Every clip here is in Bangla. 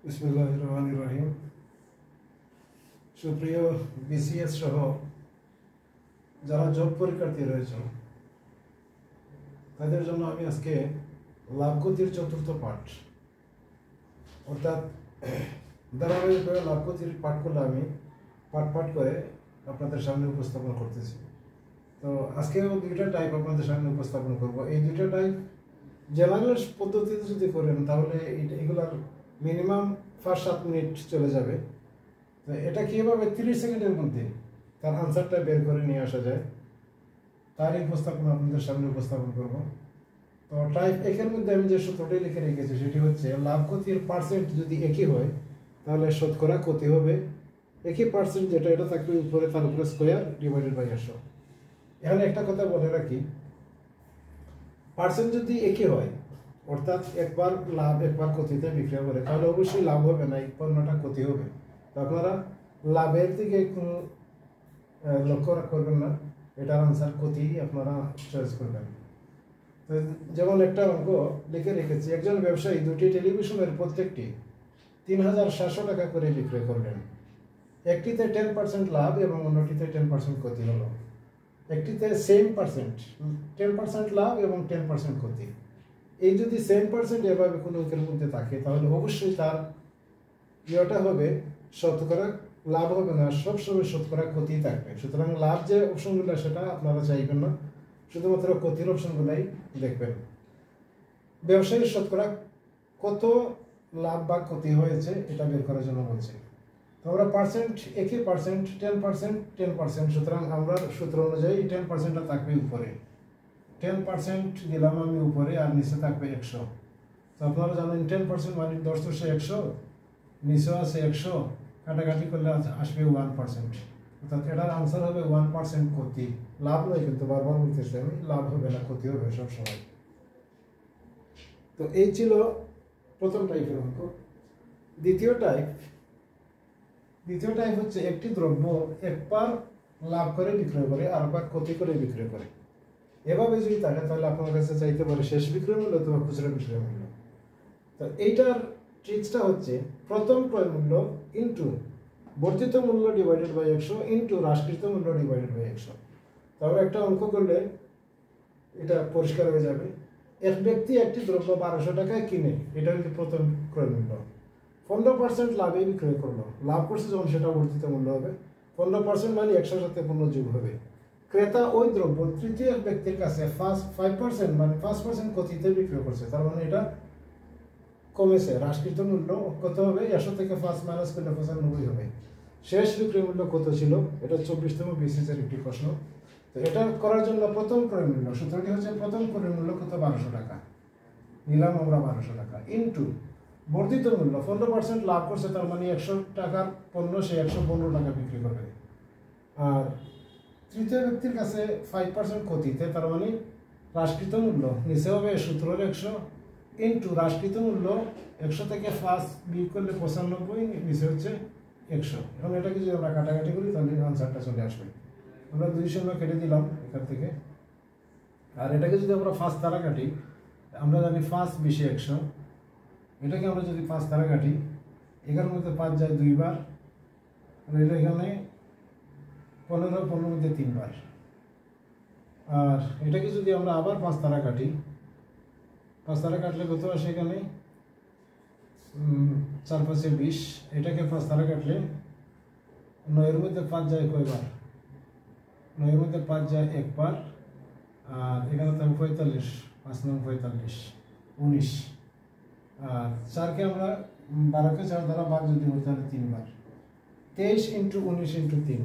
বিসমিল্লাহির রহমানির রহিম। সুপ্রিয় বিসিএস সহ যারা জব পরীক্ষার্থী রয়েছে তাদের জন্য আমি আজকে লাভগতির চতুর্থ পাঠ অর্থাৎ ধারাবাহিকভাবে লাভগতির পাঠগুলো আমি পাঠ করে আপনাদের সামনে উপস্থাপন করতেছি। তো আজকেও দুইটা টাইপ আপনাদের সামনে উপস্থাপন করব। এই দুইটা টাইপ জেনারেল পদ্ধতিতে যদি করেন তাহলে এগুলার মিনিমাম 5-7 মিনিট চলে যাবে। তো এটা কীভাবে 30 সেকেন্ডের মধ্যে তার আনসারটা বের করে নিয়ে আসা যায় তারই উপস্থাপন আপনাদের সামনে উপস্থাপন করব। তো টাইপ একের মধ্যে আমি যে সূত্রটি লিখে রেখেছি সেটি হচ্ছে লাভ ক্ষতির পার্সেন্ট যদি একই হয় তাহলে শতকরা ক্ষতি হবে একই পার্সেন্ট, যেটা এটা থাকবে উপরে তার উপরে স্কোয়ার ডিভাইডেড বাই 100। এখানে একটা কথা বলে রাখি, পার্সেন্ট যদি একই হয় অর্থাৎ একবার লাভ একবার ক্ষতিতে বিক্রয় করে তাহলে অবশ্যই লাভ হবে না, এই পণ্যটা ক্ষতি হবে। তো আপনারা লাভের দিকে কোনো লক্ষ্য করবেন না, এটার আনসার ক্ষতি আপনারা চয়েস করবেন। তো যেমন একটা অঙ্ক লিখে রেখেছি, একজন ব্যবসায়ী দুটি টেলিভিশনের প্রত্যেকটি 3700 টাকা করে বিক্রয় করলেন। একটিতে 10% লাভ এবং অন্যটিতে 10% ক্ষতি হলো। একটিতে সেম পার্সেন্ট 10% লাভ এবং 10% ক্ষতি। এই যদি সেম পার্সেন্ট এভাবে কোনো অঙ্কের মধ্যে থাকে তাহলে অবশ্যই তার ইয়েটা হবে শতকরা লাভ হবে না, সবসময় শতকরা ক্ষতি থাকবে। সুতরাং লাভ যে অপশনগুলো সেটা আপনারা চাইবেন না, শুধুমাত্র ক্ষতির অপশনগুলাই দেখবেন। ব্যবসায়ীর শতকরা কত লাভ বা ক্ষতি হয়েছে এটা বের করার জন্য বলছি। তো আমরা পার্সেন্ট একই পার্সেন্ট 10%, সুতরাং আমরা সূত্র অনুযায়ী 10%টা থাকবে উপরে, 10% দিলাম আমি উপরে আর নিচে থাকবে 100। তো আপনারা জানেন 10% মানে 10 × 100, নিচেও আছে 100, কাটাকাটি করলে আসবে 1%। অর্থাৎ এটার আনসার হবে 1% ক্ষতি। লাভ নয়, কিন্তু বারবার বলতেছি আমি, লাভ হবে না, ক্ষতি হবে সবসময়। তো এই ছিল প্রথম টাইপের অঙ্ক। দ্বিতীয় টাইপ হচ্ছে একটি দ্রব্য একবার লাভ করে বিক্রয় করে আর একবার ক্ষতি করে বিক্রয় করে। এভাবে যদি থাকে তাহলে আপনার কাছে চাইতে পারে শেষ বিক্রয় মূল্য অথবা খুচরা বিক্রয় মূল্য। তো এইটার ট্রিক্সটা হচ্ছে প্রথম ক্রয় মূল্য ইন্টু বর্ধিত মূল্য ডিভাইডেড বাই 100 ইন্টু হ্রাসকৃত মূল্য ডিভাইডেড বাই 100। তারপর একটা অঙ্ক করলে এটা পরিষ্কার হয়ে যাবে। এক ব্যক্তি একটি দ্রব্য 1200 টাকায় কিনে, এটা হচ্ছে প্রথম ক্রয় মূল্য। 15% লাভে বিক্রয় করলো, লাভ করছে যখন সেটা বর্ধিত মূল্য হবে। 15% মানে 100 সাথে পণ্য যোগ হবে। ক্রেতা ওই দ্রব্য তৃতীয় ব্যক্তির কাছে 5% মানে 5% ক্ষতিতে বিক্রয় করছে, তার মানে এটা কমেছে। হ্রাসকৃত মূল্য কত হবে? 100 থেকে 5 মাইনাস করলে 95 হবে। শেষ বিক্রয় মূল্য কত ছিল? এটা 24তম বিসিএসের একটি প্রশ্ন। তো এটা করার জন্য প্রথম ক্রয় মূল্য সূত্রটি হচ্ছে প্রথম ক্রয় মূল্য কত? 1200 টাকা নিলাম আমরা, 1200 টাকা ইন্টু বর্ধিত মূল্য 15% লাভ করছে, তার মানে 100 টাকার পণ্য সে 115 টাকা বিক্রি করবে। আর তৃতীয় ব্যক্তির কাছে 5% ক্ষতিতে, তার মানে হ্রাসকৃত মূল্য নিচে হবে সূত্র 100 ইন্টু হ্রাসকৃত মূল্য 100 থেকে 5 বিয়োগ করলে 95, নিচে হচ্ছে 100। এখন এটাকে যদি আমরা কাটাকাটি করি তাহলে আনসারটা চলে আসবে। আমরা 200 কেটে দিলাম এখান থেকে। আর এটাকে যদি আমরা 5 দ্বারা কাটি, আমরা জানি 5 20 100, এটাকে আমরা যদি 5 দ্বারা কাটি, 11 মধ্যে 5 যায় 2 বার, রইল এখানে 15 মধ্যে 3 বার। আর এটাকে যদি আমরা আবার 5 দ্বারা কাটি, 5 দ্বারা কাটলে কত আসে? এখানে 4 5 20। এটাকে 5 দ্বারা কাটলে 9 মধ্যে 5 যায় কয়বার? 9 মধ্যে 5 যায় 1 বার। আর এখানে থাকবে 45, 5 9 45 19। আর 4কে আমরা 12কে 4 দ্বারা ভাগ যদি হই তাহলে 3 বার। 23 ইন্টু 19 ইন্টু 3।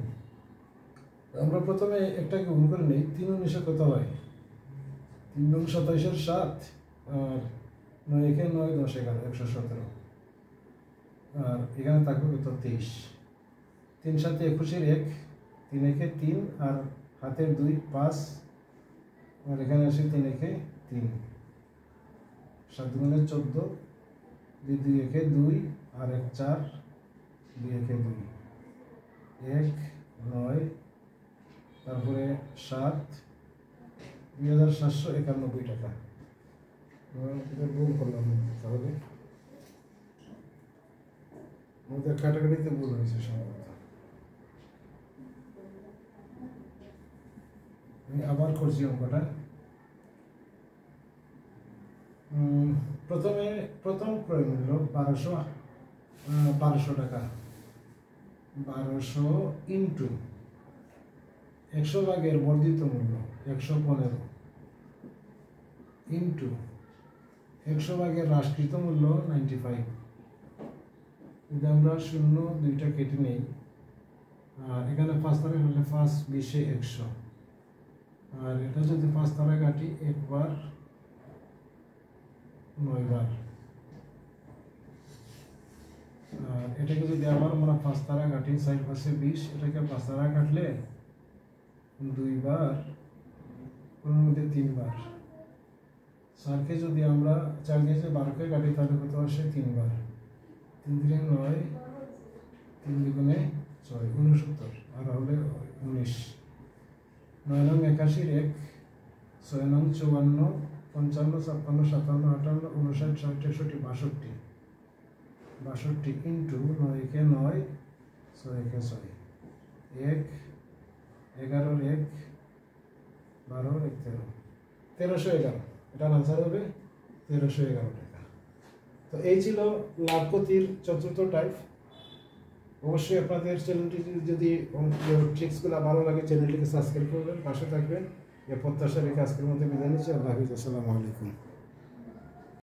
আমরা প্রথমে একটাকে গুণ করে নিই। 3 19 কত হয়? 3 9 27 7, আর 9 1 9 10 11 117। আর এখানে থাকবে কত? 23। 3 7 21 1, 3 1 3, আর হাতের 2 5, আর এখানে আসে 3 1 3, 7 গুণে 14, 2 2 1 2, আর 1 4, 2 1 2, 1 9, তারপরে 7, 2791 টাকা। ভুল করলাম তাহলে আমাদের ক্যাটাগরিতে ভুল হয়েছে সম্ভবত। আমি আবার করছি অঙ্কটা। প্রথম ক্রয় মূল্য 1200 টাকা। 1200 ইন্টু 100 ভাগের বর্ধিত মূল্য 115 ইন্টু 100 ভাগের হ্রাসকৃত মূল্য 95। যদি আমরা 0 2টা কেটে নেই, আর এখানে 5 তারা হলে 5 20 100, আর এটা যদি 5 তারা কাটি 1 বার 9 বার, আর এটাকে যদি আবার আমরা 5 তারা কাটি 4 5 20, এটাকে 5 তারা কাটলে 2 বার, কোন মধ্যে 3 বার। 4কে যদি আমরা 4 দিয়ে 12কে কাটি তাহলে কত আসে 3 বার, 3 3 9, 3 দুগুণে 6 69, আর হলে 19। 9 নং 81 1, 6 নং 54, 55 56 57 58 59 60 61 62। 62 ইন্টু 9 কে 9, 6 কে 6, 1 11 1 12 1 13, 1311। এটার আনসার হবে 1311 টাকা। তো এই ছিল লাভ ক্ষতির চতুর্থ টাইপ। অবশ্যই আপনাদের চ্যানেলটি যদি ট্রিক্সগুলো ভালো লাগে চ্যানেলটিকে সাবস্ক্রাইব করবেন, পাশে থাকবেন। এ প্রত্যাশা রেখে আজকের মধ্যে বিদায় নিচ্ছি। আল্লাহ হাফিজ, আসসালামু আলাইকুম।